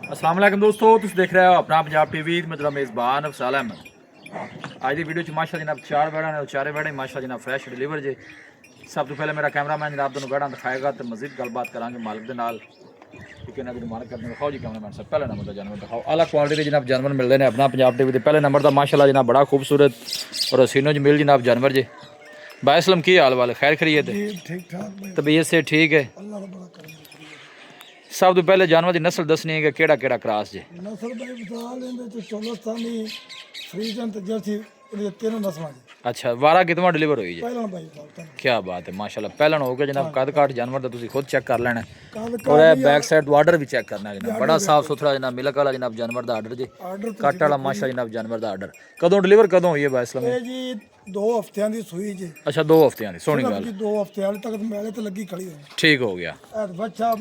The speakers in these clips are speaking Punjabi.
अस्सलाम वालेकुम दोस्तों, तुम देख रहे हो अपना पंजाब टीवी। मेरा मेज़बान अफसाल अहमद। आज की वीडियो माशा जनाब चार बैड़ा ने, चारे बैड़े माशा जनाब फ्रैश डिलीवर जे। सब तो पहले मेरा कैमरामैन जनाब तुम बैड़ा दिखाएगा तो मजीद गलबात करांगे मालिक के नाल। ठीक है ना, मालिक करने दिखाओ जी कैमरामैन साहब। पहले नंबर का जानवर दिखाओ, अला क्वालिटी के जनाब जानवर मिलते हैं अपना पंजाब टीवी के। पहले नंबर का माशाल्लाह जनाब बड़ा खूबसूरत और हसीनो जमील जनाब जानवर जे। बाइसलम की हाल वाल खैर खरीद ठीक ठाक तबीयत से ठीक है। अल्लाह का बड़ा करम। सब तो पहले जानवर की नस्ल दसनी है कि केड़ा केड़ा क्रॉस जे। नस्ल भाई बता लेंदे तो चोलस्तानी फ्रीजन ते जर्सी ये तीनों नस्लां जी। अच्छा, वारा कितवा डिलीवर हुई जे? पहला भाई बता क्या बात है माशाल्लाह। पहलन हो गया जनाब, कद काट जानवर का तुम खुद चेक कर लेना कद और काट बैक साइड तो आर्डर भी चेक करना है जनाब। आर्डर बड़ा भी साफ सुथरा जनाब मिलक वाला जनाब जानवर का आर्डर जी। आर्डर तो कट वाला माशा जनाब जानवर का आर्डर कदों डिलीवर कदों हुई है बाइसलम? ये जी 2 हफ्तियां दी सूई जी। अच्छा 2 हफ्तियां की, सोहनी सिर्फ गल। जी 2 हफ्तियां तक मेले ते लगी खड़ी है। ठीक हो गया। ऐ बच्चा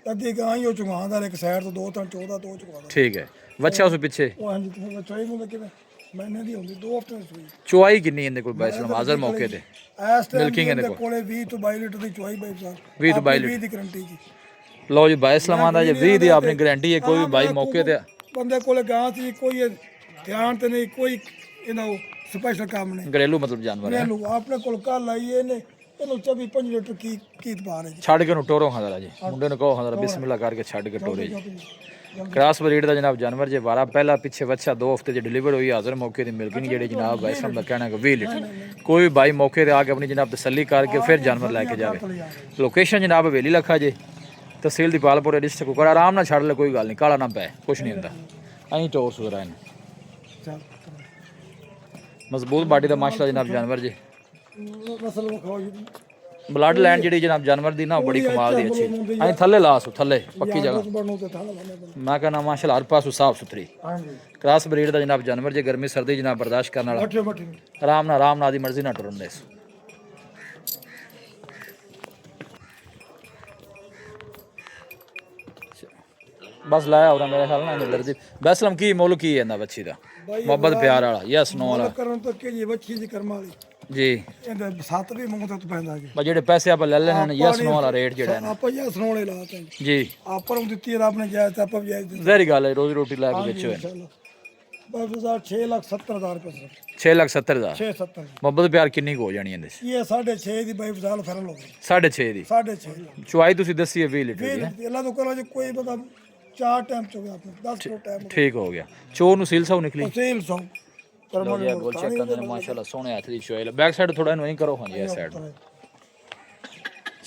अद्धी गां ही चुगांदा एक साइड तो 2 ਤਾਂ 14 2 चुगांदा। ठीक है, बच्चा उस पीछे ਉਹ ਹਾਂਜੀ ਤੇ ਬੱਚਾ ਹੀ ਮੁੰਡਾ ਕਿਵੇਂ ਮੈਨੇ ਦੀ ਹੁੰਦੀ 2 ਹਫ਼ਤੇ ਦੀ ਸੂਈ। चुआई किन्नी इनके कोल बाइसलम हाजिर मौके ते? ਇਸ ਟਾਈਮ Milking ਇਹਦੇ ਇਹਦੇ ਕੋਲੇ 20 ਤੋਂ 22 ਲੀਟਰ ਦੀ ਚੁਆਈ ਬਾਈ ਸਾਹਿਬ। 20 ਤੋਂ 22 20 ਦੀ ਗਰੰਟੀ ਜੀ। लो जी बाइसलम आंदा जे 20 की अपनी गारंटी है। कोई भी भाई मौके ते ਬੰਦੇ ਕੋਲੇ ਗਾਂ ਸੀ ਕੋਈ ਧਿਆਨ ਤੇ ਨਹੀਂ ਕੋਈ ਇਹਨਾਂ ਸਪੈਸ਼ਲ ਕੰਮ ਨਹੀਂ। घरेलू मतलब जानवर है। ਇਹਨੂੰ ਆਪਣੇ ਕੋਲ ਕੱਲ ਆਈ ਇਹਨੇ ਇਹਨੂੰ 24 5 ਲੀਟਰ ਕੀ ਪਾ ਰਹੇ ਜੀ। ਛੱਡ ਕੇ ਨੂੰ ਟੋਰੋ ਖਾਂਦਾ ਜੀ ਮੁੰਡੇ ਨੂੰ ਕਹੋ ਖਾਂਦਾ ਬਿਸਮਿਲ੍ਲਾ ਕਰਕੇ ਛੱਡ ਕੇ ਟੋਰੇ ਜੀ। क्रास ब्रीड का जनाब जानवर जे वारा पहला पिछे बच्चा 2 हफ्ते डिलीवर हुई हाजिर मौके की मिल्किंग जी जनाब बाइसलम का कहना है 20 लीटर। कोई भी भाई मौके पर आके अपनी जनाब तसली करके फिर जानवर लैके जाए। लोकेशन जनाब हवेली लखा जे, तहसील दीपालपुर डिस्ट्रिक्ट कुकर। आराम ना छड़ ले, कोई गल नहीं, काला ना पै, कुछ नहीं होंदा। अं टोर सुधरा इन मजबूत बाडी का माशा जनाब जानवर जे। ਨਸਲ ਵਿਖਾਓ ਜੀ। ब्लड लैंड जी जनाब जानवर दी ना बड़ी कमाल दी अच्छी। अं थले लास थले पक्की जगह ਬਣੂ ਤੇ ਥਾਲਾ ਲਾਣੇ ਪੈਂਦੇ। मैं कहना माशाल्लाह हर पासों साफ सुथरी ਹਾਂਜੀ क्रास ब्रीड का जनाब जानवर जे। गर्मी सर्दी जनाब बर्दाश्त करने वाला। ਮੱਠੇ ਮੱਠੇ आराम ना आदि मर्जी ना टुरन दे। बस लाया हो मेरे ख्याल ना दर्जी। बैसलम की मुल की है बच्ची का मोहब्बत प्यार वाला यस नो वाला ਕਰਨ ਤੋਂ ਕਿ ਜੀ ਬੱਚੀ ਦੀ ਕਰਮ ਵਾਲੀ जी। ਇਹਦੇ 7 ਵੀ ਮੂੰਹ ਤੋਂ ਪੈਂਦਾ ਜੀ। बस जेडे पैसे आप ले लेने ने यस नो वाला रेट जेड़ा है ना ਆਪਾਂ ਇਹ ਸੁਣਾਉਣੇ ਲਾਤੇ जी। ਆਪਾਂ ਨੂੰ ਦਿੱਤੀ ਰੱਬ ਨੇ ਜਾਇਜ਼ ਆਪਾਂ ਵੀ ਜਾਇਜ਼ ਦਿੱਤੀ। जहरी गल है, रोजी रोटी ला के बेचो है। ਬਸ 6,70,000 रुपये 6,70,000 6,70,000 मोहब्बत प्यार किन्नी को हो जानी है ਇਹ 6.5 ਦੀ ਬਾਈ ਫਜ਼ਾਲ ਫਰਲ ਹੋ ਗਈ। 6.5 ਦੀ 6.5 चुआई तुसी दसी है 20 लीटर दी है। ਅੱਲਾ ਤੋਂ ਕਰੋ ਜੀ ਕੋਈ ਪਤਾ 4 ਟਾਈਮ ਚ ਹੋ ਗਿਆ ਆਪਣੇ 10 ਕਿਲੋ ਟਾਈਮ ठीक हो गया। चोर नु सील साउ निकली। ਤੇਲ ਸੌ लो जी बोल चेक करने ने माशाल्लाह सोने हाथ दी चुआई। बैक साइड थोड़ा इनु ही करो। हां जी इस साइड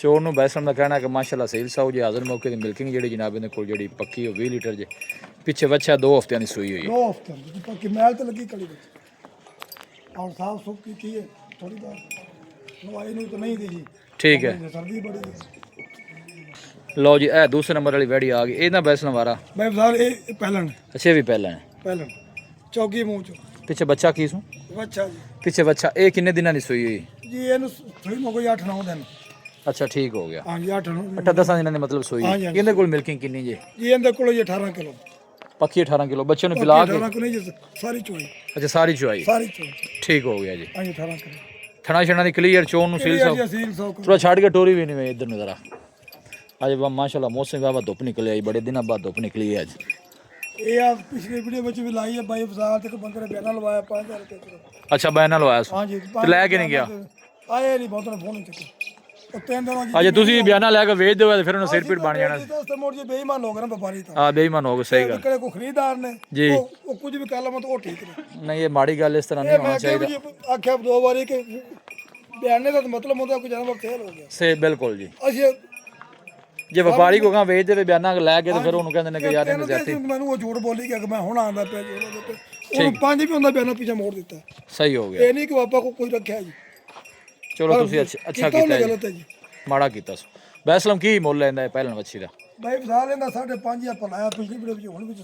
चोर नु बैसम दा कहना कि माशाल्लाह सील साउ जी। हाजिर मौके दी मिल्किंग जेडी जनाब इहदे कोल जेडी पक्की हो 20 लीटर जे। पीछे बच्चा 2 हफ्ते दी सूई हुई है। 2 ਹਫ਼ਤੇ ਦੀ ਪੱਕੀ ਮੈਲ ਤੇ ਲੱਗੀ ਕੜੀ ਵਿੱਚ ਔਰ ਸਾਫ ਸੁਥ ਕੀ ਹੈ ਥੋੜੀ ਬਾਤ ਨਵਾਈ ਨੂੰ ਤਾਂ ਨਹੀਂ ਦੀ ਜੀ। ठीक है ਸਰਦੀ ਬੜੀ ਹੈ। लो जी ए दूसरे नंबर वाली वैड़ी आ गई। ए ना बैसम वारा ਬਾਈ ਫਜ਼ਾਲ ਇਹ ਪਹਿਲਣ अच्छे भी पहले है। ਪਹਿਲਣ ਚੌਗੀ ਮੂੰਹ ਚ पीछे बच्चा की सू ਬੱਚਾ ਜੀ। पीछे बच्चा ए किन्ने दिना दी सूई हुई? ਜੀ ਇਹਨੂੰ ਥੋੜੀ ਮੋ ਕੋਈ 8-9 ਦਿਨ। अच्छा ठीक हो गया। ਹਾਂਜੀ 8-9 अट्ठा 10 दिना दी मतलब सूई। हाँ जी, हाँ जी। इहदे कोल मिल्किंग किन्नी जी? ਜੀ ਇਹਦੇ ਕੋਲ ਜੀ 18 ਕਿਲੋ पक्की 18 किलो बच्चे नु पिला के। 18 ਕਿਲੋ ਜੀ ਸਾਰੀ ਚੋਈ अच्छा सारी चुआई ਸਾਰੀ ਚੋਈ ठीक हो गया जी। ਹਾਂਜੀ 18 ਕਿਲੋ थना छना दी क्लियर चोन नु सील साउ ਜੀ ਅਸੀਲ 100 ਕਿਲੋ पूरा छाड़ के टोरी भी नहीं हुई इधर नु जरा। आज माशाल्लाह मौसम बाबा धुप निकली आई, बड़े दिनों बाद धुप निकली है आज। ਇਹ ਆ ਪਿਛਲੀ ਵੀਡੀਓ ਵਿੱਚ ਵੀ ਲਾਈ ਹੈ ਬਾਈ ਫਜ਼ਾਲ ਤੇ ਇੱਕ ਬੰਦੇ ਨੇ ਬਿਆਨਾ ਲਵਾਇਆ 5000 ਰੁਪਏ ਕਿਲੋ। अच्छा बैनल होया सो ਹਾਂਜੀ ਤੇ ਲੈ ਕੇ ਨਹੀਂ ਗਿਆ। ਆਏ ਨਹੀਂ ਬਹੁਤ ਨੇ ਫੋਨ ਚੱਕਿਆ ਉਹ ਤਿੰਨ ਦਿਨਾਂ ਜੀ। अच्छा तुसी बयाना लेके भेज दो फिर उन्हें सिर पीट बन जाना। ਦੋਸਤ ਮੋੜ ਜੀ ਬੇਈਮਾਨ ਹੋ ਗਏ ਨਾ ਵਪਾਰੀ ਤਾਂ। हां बेईमान हो गए, सही गल। ਕਿਹੜੇ ਕੋ ਖਰੀਦਦਾਰ ਨੇ जी। ਉਹ ਕੁਝ ਵੀ ਕਰ ਲਵਾਂ ਤਾਂ ਉਹ ਠੀਕ ਨੇ। नहीं ये माड़ी गल इस तरह नहीं होना ਮੈਂ चाहिए। ਕਿਹਾ ਵੀ ਆਖਿਆ 2 ਵਾਰੀ ਕਿ ਬਿਆਨੇ ਦਾ ਤਾਂ ਮਤਲਬ ਹੁੰਦਾ ਕੋਈ ਜਾਨਵਰ ਫੇਲ ਹੋ ਗਿਆ। से बिल्कुल जी। ਅਸੀਂ जे व्यापारी को कहां भेज दे बयाना लेके तो फिर उन्हें कहंदे ने कि यार इन्हें जाती। ਮੈਨੂੰ ਉਹ ਝੂਠ ਬੋਲੀ ਗਿਆ ਕਿ ਮੈਂ ਹੁਣ ਆਂਦਾ ਪਿਆ ਜੀ ਉਹਨਾਂ ਦੇ ਉਹਨੂੰ 5 ਵੀ ਹੁੰਦਾ ਬਿਆਨਾ ਪਿੱਛੇ ਮੋੜ ਦਿੱਤਾ। सही हो गया। ਇਹ ਨਹੀਂ ਕਿ ਪਾਪਾ ਕੋ ਕੋਈ ਰੱਖਿਆ ਜੀ। चलो तुसी अच्छा ਕੀਤਾ कीता ਉਹਨੇ जी, ਗਲਤ ਹੈ ਜੀ। माड़ा कीता सो। बैसलम की मुੱਲ ਲੈਂਦਾ ਹੈ ਪਹਿਲਣ ਵੱਛੀ ਦਾ? ਬਾਈ ਫਜ਼ਾਲ ਇਹਦਾ 5.5 ਆਪਾਂ ਲਾਇਆ ਪਿਛਲੀ ਵੀਡੀਓ ਵਿੱਚ ਹੁਣ ਵੀ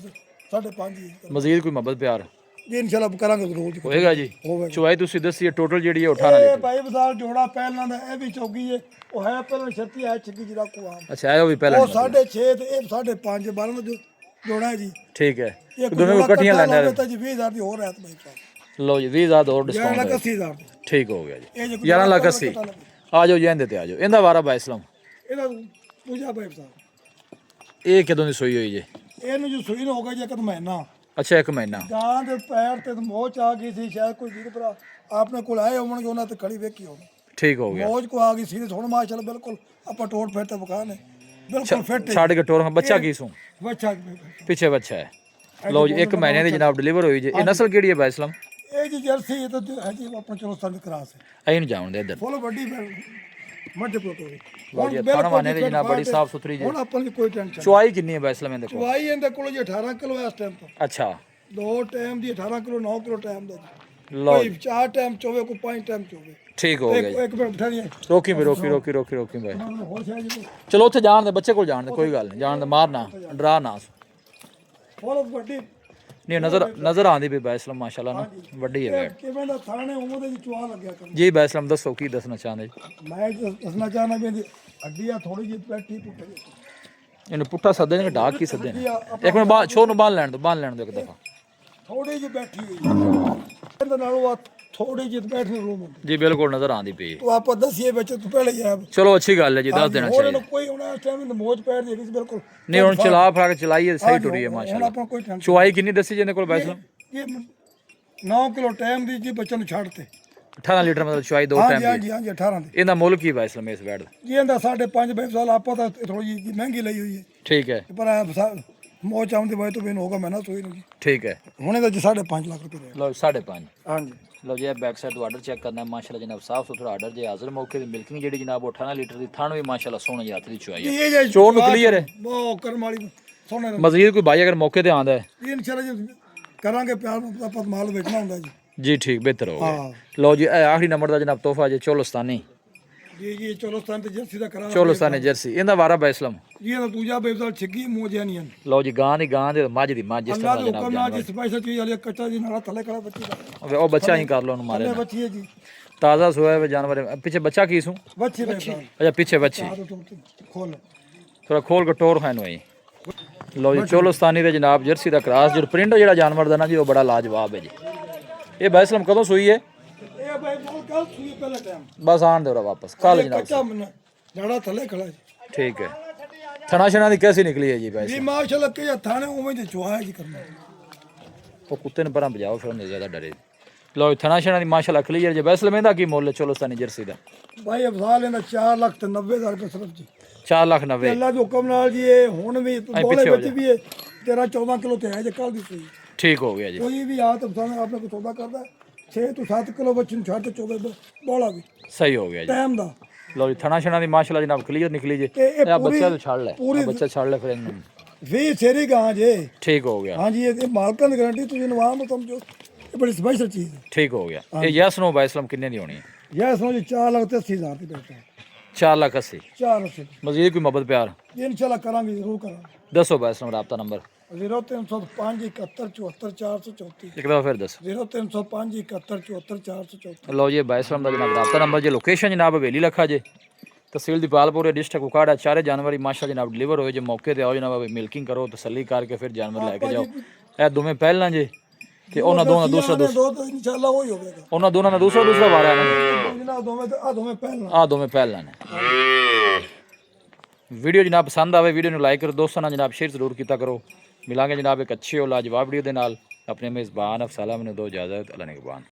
5.5 ਹੀ मजीद कोई मोहब्बत प्यार ਜੀ ਇਨਸ਼ਾਅੱਲਾ ਕਰਾਂਗੇ ਜ਼ਰੂਰ ਜੀ। होएगा जी। ਹੋਵੇਗਾ। चुआई तुसी दसी है टोटल जेडी है 18 ਇਹ लीटर। ਬਾਈ ਫਜ਼ਾਲ ਜੋੜਾ ਪਹਿਲਾਂ ਦਾ ਇਹ ਵੀ ਚੌਗੀ ਹੈ ਉਹ ਹੈ ਪਹਿਲਾਂ ਛੱਤੀ ਹੈ ਛੱਤੀ ਜਿਹੜਾ ਕੋ ਆਮ अच्छा आयो भी पहले ਉਹ 6.5 ਤੇ ਇਹ 5.5 12 ਦਾ ਜੋੜਾ ਹੈ ਜੀ। ठीक है ਇਹ दोनों को इकट्ठियां लेना है। ਤਾਂ ਜੀ 20000 ਦੀ ਹੋਰ ਰਹਿਤ ਬਾਈ ਫਜ਼ਾਲ लो जी 20,000 और 11 डिस्काउंट ਲੱਖ है। 80,000 ਦੀ। ठीक हो गया जी। ਇਹ ਜੇ 11 लाख 80 आ जाओ जी। इहदे ते आ जाओ। इंदा वारा बाइसलम ਇਹਦਾ ਪੂਜਾ ਬਾਈ ਫਜ਼ਾਲ ਇਹ ਕਦੋਂ ਦੀ ਸੂਈ ਹੋਈ ਜੇ? ਇਹਨੂੰ ਜੋ ਸੂਈ ਨੂੰ ਹੋ ਗਿਆ ਜੇ ਇੱਕ ਮਹੀਨਾ। ਅੱਛਾ 1 ਮਹੀਨਾ। ਗਾਂ ਦੇ ਪੈਰ ਤੇ ਮੋਚ ਆ ਗਈ ਸੀ, ਸ਼ਾਇਦ ਕੋਈ ਵੀਰ ਭਰਾ ਆਪਣੇ ਕੋਲ ਆਏ ਹੋਣਗੇ, ਉਹਨਾਂ ਤੇ ਖੜੀ ਵੇਖੀ ਹੋਣੀ। ਠੀਕ ਹੋ ਗਿਆ। ਮੋਚ ਕੋ ਆ ਗਈ ਸੀ ਹੁਣ ਮਾਸ਼ਾਅੱਲਾ ਬਿਲਕੁਲ ਆਪਾਂ ਟੋੜ ਫੇਰ ਤੇ ਵਿਖਾ ਨੇ ਬਿਲਕੁਲ ਫਿੱਟ ਹੈ। ਛੱਡ ਕੇ ਟੋਰ ਬੱਚਾ ਕੀ ਸੂ? ਬੱਚਾ ਪਿੱਛੇ ਬੱਚਾ ਹੈ। ਲਓ ਜੀ 1 ਮਹੀਨੇ ਦੀ ਜਨਾਬ ਡਿਲੀਵਰ ਹੋਈ ਜੇ। ਇਹ ਨਸਲ ਕਿਹੜੀ ਹੈ ਬਾਇਸਲਮ? ਇਹ ਜੀ ਜਰਸੀ ਇਹ ਤਾਂ ਹੈ ਜੀ ਆਪਣਾ ਚੋਲਸਤਾਨ ਦੀ ਕਰਾਸ ਹੈ। ਐਂ ਨੂੰ ਜਾਣਦੇ ਇੱਧਰ। ਫੁੱਲ ਵੱਡੀ ਮੱਝ ਪਲੋਟੋਰੀ। ਲਓ ਜੀ ਥਣ ਮਾਨੇ ਦੀ ਜਨਾਬ ਬੜੀ ਸਾਫ ਸੁਥਰੀ ਜੇ। ਹੁਣ ਆਪਾਂ ਨੂੰ ਕੋਈ ਟੈਨਸ਼ਨ। ਚੁਆਈ ਕਿੰਨੀ ਹੈ ਬਾਇਸਲਮ ਇਹਦੇ ਕੋਲ? ਚੁਆਈ ਇਹਦੇ ਕੋਲ ਜੀ 18 ਕਿਲੋ ਇਸ ਟਾਈਮ ਤੋਂ। ਅੱਛਾ ਦੋ ਟਾਈਮ ਦੀ 18 ਕਿਲੋ 9 ਕਿਲੋ ਟਾਈਮ ਦਾ ਜੀ। ਲਓ ਕੋਈ 4 ਟਾਈਮ ਚੋਵੇ ਕੋਈ 5 ਟਾਈਮ ਚੋਵੇ। ਠੀਕ ਹੋ ਗਿਆ ਜੀ। ਇੱਕ ਮਿੰਟ ਬਿਠਾ ਨਹੀਂ ਰੋਕੀ ਵੀ ਰੋਕੀ ਬਾਈ। ਹੋਰ ਸ਼ਾਇਦ ਜੀ ਚਲੋ ਉੱਥੇ ਜਾਣ ਦੇ, ਬੱਚੇ ਕੋਲ ਜਾਣ ਦੇ, ਕੋਈ ਗੱਲ ਨਹੀਂ, ਜਾਣ ਦੇ, ਮਾਰਨਾ ਡਰਾ ਨਾ। ਫੁੱਲ ਵੱਡੀ ਨਹੀਂ ਨਜ਼ਰ ਆਉਂਦੀ ਵੀ ਬਾਇਸਲਮ ਮਾਸ਼ਾਅੱਲਾ ਨਾ ਵੱਡੀ ਹੈ। ਕਿਵੇਂ ਦਾ ਥਾਣੇ ਉਹਦੇ ਦੀ ਚੁਆ ਲੱਗਿਆ ਕਰ। ਜੀ ਬਾਇਸਲਮ ਦੱਸੋ ਕੀ ਦੱਸਣਾ ਚਾਹੁੰਦੇ ਜੀ? ਮੈਂ ਦੱਸਣਾ ਚਾਹਨਾ ਵੀ ਇਹਦੀ ਹੱਡੀ ਆ ਥੋੜੀ ਜਿਹੀ ਬੈਠੀ ਟੁੱਟੀ। ਇਹਨੂੰ ਪੁੱਠਾ ਸੱਦੇ ਨੇ ਕਿ ਢਾਕ ਕੀ ਸੱਦੇ ਨੇ? ਇੱਕ ਮਿੰਟ ਬਾਅਦ ਛੋਰ ਨੂੰ ਬੰਨ ਲੈਣ ਦਿਓ ਇੱਕ ਦਫਾ। ਥੋੜੀ ਜਿਹੀ ਬੈਠੀ ਹੋਈ ਇਹਦੇ ਨਾਲੋਂ ਆ ਥੋੜੀ ਜਿਹੀ ਬੈਠਣ ਨੂੰ ਰੂਮ ਜੀ ਬਿਲਕੁਲ ਨਜ਼ਰ ਆਉਂਦੀ ਪਈ। ਤੂੰ ਆਪਾਂ ਦੱਸੀਏ ਵਿੱਚ ਤੂੰ ਪਹਿਲੇ ਹੀ ਆ। ਚਲੋ ਅੱਛੀ ਗੱਲ ਹੈ ਜੀ, ਦੱਸ ਦੇਣਾ ਚਾਹੀਦਾ। ਕੋਈ ਹੁਣ ਇਸ ਟਾਈਮ ਮੋਜ ਪੈਰ ਦੀ ਬਿਲਕੁਲ ਨਹੀਂ ਹੁਣ ਚਲਾ ਫੜਾ ਕੇ ਚਲਾਈਏ ਸਹੀ ਟੁਰੀ ਹੈ ਹੁਣ ਮਾਸ਼ਾਅੱਲਾ। ਆਪਾਂ ਕੋਈ ਟੈਨਸ਼ਨ। ਚੁਆਈ ਕਿੰਨੀ ਦੱਸੀ ਜਿਹਦੇ ਕੋਲ ਬਾਇਸਲਮ? ਇਹ 9 ਕਿਲੋ ਟਾਈਮ ਦੀ ਜੀ ਬੱਚੇ ਨੂੰ ਛੱਡ ਤੇ 18 ਲੀਟਰ ਮਤਲਬ ਚੁਆਈ 2 ਟਾਈਮ ਦੀ। ਹਾਂਜੀ 18 ਦੀ। ਇਹਦਾ ਮੁੱਲ ਕੀ ਬਾਇਸਲਮ ਇਸ ਬੈਡ ਦਾ? ਜੀ ਇਹਦਾ 5.5 ਸਾਲ ਆਪਾਂ ਤਾਂ ਥੋੜੀ ਜਿਹੀ ਮਹਿੰਗੀ ਲਈ ਹੋਈ ਹੈ ਠੀਕ ਹੈ। ਪਰ ਮੋਚ ਆਉਂਦੀ ਵਜ੍ਹਾ ਤੋਂ ਮੈਨੂੰ ਹੋਗਾ ਮੈਂ ਨਾ ਸੋਈ ਨੂੰ ਜੀ। ਠੀਕ ਹੈ। ਹੁਣ ਇਹਦਾ ਜੀ 5.5 ਲੱਖ ਰੁਪਏ ਰਿਹਾ। ਲਓ 5.5। ਹਾਂਜੀ ਲਓ ਜੀ ਬੈਕ ਸਾਈਡ ਤੋਂ ਆਰਡਰ ਚੈੱਕ ਕਰਨਾ ਮਾਸ਼ਾਅੱਲਾ ਜਨਾਬ ਸਾਫ ਸੁਥਰਾ ਆਰਡਰ ਜੇ ਹਾਜ਼ਰ ਮੌਕੇ ਦੀ ਮਿਲਕਿੰਗ ਜਿਹੜੀ ਜਨਾਬ 18 ਲੀਟਰ ਦੀ ਥਣ ਵੀ ਮਾਸ਼ਾਅੱਲਾ ਸੋਹਣੀ ਹੱਥ ਦੀ ਚੁਆਈ ਹੈ। ਚੋਣ ਨੂੰ ਕਲੀਅਰ ਹੈ। ਬਹੁਤ ਕਰਮ ਵਾਲੀ ਸੋਹਣੇ ਮਜ਼ੀਦ ਕੋਈ ਭਾਈ ਅਗਰ ਮੌਕੇ ਤੇ ਆਂਦਾ ਹੈ ਇਨਸ਼ਾਅੱਲਾ ਜੀ ਕਰਾਂਗੇ ਪਿਆਰ ਨੂੰ ਆਪਾਂ ਮਾਲ ਵੇਚਣਾ ਹੁੰਦਾ ਜੀ। ਜੀ ਠੀਕ ਬਿਹਤਰ ਹੋ ਗਿਆ। ਹਾਂ ਲਓ ਜੀ ਇਹ ਆਖਰੀ ਨੰਬਰ ਦਾ ਜਨਾਬ ਤੋਹਫਾ ਜੇ ਚੋਲਸਤਾਨੀ। ਜੀ ਚੋਲਸਤਾਨ ਤੇ ਜਰਸੀ ਦਾ ਕਰਾ ਚੋਲਸਤਾਨੀ ਜਰਸੀ ਇਹਦਾ ਵਾਰਾ ਬਾਇਸਲਮ। ਜੀ ਇਹਦਾ ਦੂਜਾ ਬੇਬਜ਼ਾਲ ਛਿੱਗੀ ਮੋਜਿਆ ਨਹੀਂ ਹਨ। ਲਓ ਜੀ ਗਾਂ ਦੀ ਮੱਝ ਦੀ ਮੱਝ ਜਿਸ ਅੱਲਾਹ ਤਰ੍ਹਾਂ ਦੇ ਜਨਾਬ ਹੁਕਮ ਨਾਲ ਜੀ ਸਪੈਸ਼ਲ ਚੀਜ਼ ਵਾਲੀ ਕੱਚਾ ਜੀ ਨਾਲ ਥੱਲੇ ਖੜਾ ਬੱਚੀ ਦਾ ਉਹ ਬੱਚਾ ਹੀ ਕਰ ਲਓ ਉਹਨੂੰ ਮਾਰੇ ਥੱਲੇ ਨਾ। ਬੱਚੀ ਹੈ ਜੀ। ਤਾਜ਼ਾ ਸੋਇਆ ਹੋਇਆ ਜਾਨਵਰ ਹੈ। ਪਿੱਛੇ ਬੱਚਾ ਕੀ ਸੂ? ਬੱਚੀ ਬੇਬਜ਼ਾਲ ਅੱਛਾ ਪਿੱਛੇ ਬੱਚੀ। ਖੋਲ ਥੋੜਾ ਖੋਲ ਕੇ ਟੋਰ ਹੈ ਨੂੰ ਆਈ। ਲਓ ਜੀ ਚੋਲਸਤਾਨੀ ਦੇ ਜਨਾਬ ਜਰਸੀ ਦਾ ਕਰਾਸ ਜੋ ਪ੍ਰਿੰਟ ਜਿਹੜਾ ਜਾਨਵਰ ਦਾ ਨਾ ਜੀ ਉਹ ਬੜਾ ਲਾਜਵਾਬ ਹੈ ਜੀ। ਇਹ ਬਾਇਸਲਮ ਕਦੋਂ ਸੂਈ ਹੈ? ਇਹ ਭਾਈ ਬੋਲ ਕੱਲ ਸੂਈ ਪਹਿਲਾ ਟਾਈਮ ਬਸ ਆਣ ਦਿਓ ਵਾਪਸ ਕੱਲ ਜਨਾਬ। ਕੱਚਾ ਜੜਾ ਥੱਲੇ ਖੜਾ ਜੀ। ਠੀਕ ਹੈ। ਥਣਾ ਸ਼ਨਾ ਦੀ ਕੈਸੀ ਨਿਕਲੀ ਹੈ ਜੀ ਜੀ ਬਾਇਸਲਮ? ਮਾਸ਼ਾਅੱਲਾ ਕਿ ਹੱਥਾਂ ਨੇ ਉਵੇਂ ਦੀ ਚੁਆਇਆ ਜੀ ਕਰਨਾ। ਉਹ ਕੁੱਤੇ ਨੂੰ ਪਰਾਂ ਭਜਾਓ ਫਿਰ ਉਹਨੇ ਜ਼ਿਆਦਾ ਡਰੇ। ਲਓ ਥਣਾ ਸ਼ਨਾ ਦੀ ਮਾਸ਼ਾਅੱਲਾ ਕਲੀਅਰ ਜੇ। ਬਾਇਸਲਮ ਇਹਦਾ ਕੀ ਮੁੱਲ ਹੈ ਚੋਲਸਤਾਨੀ ਜਰਸੀ ਦਾ? ਭਾਈ ਅਫਜ਼ਾਲ ਇਹਦਾ 4,90,000 ਰੁਪਏ ਸਿਰਫ ਜੀ। 4,90,000। ਅੱਲਾ ਦੇ ਹੁਕਮ ਨਾਲ ਜੀ ਇਹ ਹੁਣ ਵੀ ਬੋਲੇ ਵਿੱਚ ਵੀ ਇਹ 13-14 ਕਿਲੋ ਤੇ ਹੈ ਜੇ ਕੱਲ ਦੀ ਸੂਈ। ਠੀਕ ਹੋ ਗਿਆ ਜੀ। ਕੋਈ ਵੀ ਆ ਤਾਂ ਬਸਾਂ ਆਪਣੇ ਕੋਲ ਸੌਦਾ ਕਰਦਾ 6 ਤੋਂ 7 ਕਿਲੋ ਬੱਚੇ ਨੂੰ ਛੱਡ ਤੇ 14 ਬੋਲਾ ਵੀ ਸਹੀ ਹੋ ਗਿਆ ਜੀ। ਟਾਈਮ ਦਾ। ਲਓ ਜੀ ਥਣਾ ਸ਼ਨਾ ਦੀ ਮਾਸ਼ਾਅੱਲਾ ਜਨਾਬ ਕਲੀਅਰ ਨਿਕਲੀ ਜੇ। ਇਹ ਇਹ ਬੱਚਾ ਤੋਂ ਛੱਡ ਲੈ ਬੱਚਾ ਛੱਡ ਲੈ ਫਿਰ ਇਹਨੂੰ। 20 ਸ਼ੇਰੀ ਗਾਂ ਜੇ। ਠੀਕ ਹੋ ਗਿਆ। ਹਾਂਜੀ ਇਹ ਮਾਲਕਾਂ ਦੀ ਗਾਰੰਟੀ ਤੁਸੀਂ ਨਵਾਂ ਨੂੰ ਸਮਝੋ ਇਹ ਬੜੀ ਸਪੈਸ਼ਲ ਚੀਜ਼ ਹੈ। ਠੀਕ ਹੋ ਗਿਆ। ਇਹ ਯੈਸ ਨੋ ਬਾਇਸਲਮ ਕਿੰਨੇ ਦੀ ਹੋਣੀ ਹੈ? ਯਾ ਸਮਝੋ 4,80,000 ਦੀ ਬੈਠਾ 4,80,000। 4,80,000 ਮਜ਼ੀਦ ਕੋਈ ਮੁਹੱਬਤ ਪਿਆਰ ਇਨਸ਼ਾਅੱਲਾ ਕਰਾਂਗੇ ਜ਼ਰੂਰ ਕਰਾਂਗੇ। ਦੱਸੋ ਬਾਇਸਲਮ ਰਾਬਤਾ ਨੰਬਰ। 0305 71 74 434 ਇੱਕ ਦਫਾ ਫਿਰ ਦੱਸੋ। 0305 71 74 434। ਲਓ ਜੀ ਬਾਇਸਲਮ ਦਾ ਜਨਾਬ ਰਾਬਤਾ ਨੰਬਰ ਜੇ ਲੋਕੇਸ਼ਨ ਜਨਾਬ ਹਵੇਲੀ ਲੱਖਾ ਜੇ ਤਹਿਸੀਲ ਦੀਪਾਲਪੁਰ ਡਿਸਟ੍ਰਿਕਟ ਕੁਕਾੜਾ 4 ਜਨਵਰੀ ਮਾਸ਼ਾਅੱਲਾ ਜਨਾਬ ਡਿਲੀਵਰ ਹੋਏ ਜੇ। ਮੌਕੇ ਤੇ ਆਓ ਜਨਾਬ ਮਿਲਕਿੰਗ ਕਰੋ ਤਸੱਲੀ ਕਰਕੇ ਫਿਰ ਜਾਨਵਰ ਲੈ ਕੇ ਜਾਓ। ਇਹ ਦੋਵੇਂ ਪਹਿਲਾਂ ਜੇ ਤੇ ਉਹਨਾਂ ਦੋਨਾਂ ਦਾ ਦੂਸਰਾ ਇਨਸ਼ਾਅੱਲਾ ਉਹ ਹੀ ਹੋਵੇਗਾ। ਉਹਨਾਂ ਦੋਨਾਂ ਦਾ ਦੂਸਰਾ ਵਾਰਾ ਹੈ ਨਾ। ਜਨਾਬ ਦੋਵੇਂ ਪਹਿਲਾਂ ਆ ਦੋਵੇਂ ਪਹਿਲਾਂ ਨੇ। ਵੀਡੀਓ ਜਨਾਬ ਪਸੰਦ ਆਵੇ ਵੀਡੀਓ ਨੂੰ ਲਾਈਕ ਕਰੋ, ਦੋਸਤਾਂ ਨਾਲ ਜਨਾਬ ਸ਼ੇਅਰ ਜ਼ਰੂਰ ਕੀਤਾ ਕਰੋ। ਮਿਲਾਂਗੇ ਜਨਾਬ ਇੱਕ ਅੱਛੇ ਔਰ ਲਾਜਵਾਬ ਵੀਡੀਓ ਦੇ ਨਾਲ। ਆਪਣੇ ਮੇਜ਼ਬਾਨ ਅਫਸਾਲਾ ਮੈਨੂੰ ਦੋ ਇਜਾਜ਼ਤ। ਅੱਲਾ ਨਿਗਹਬਾਨ।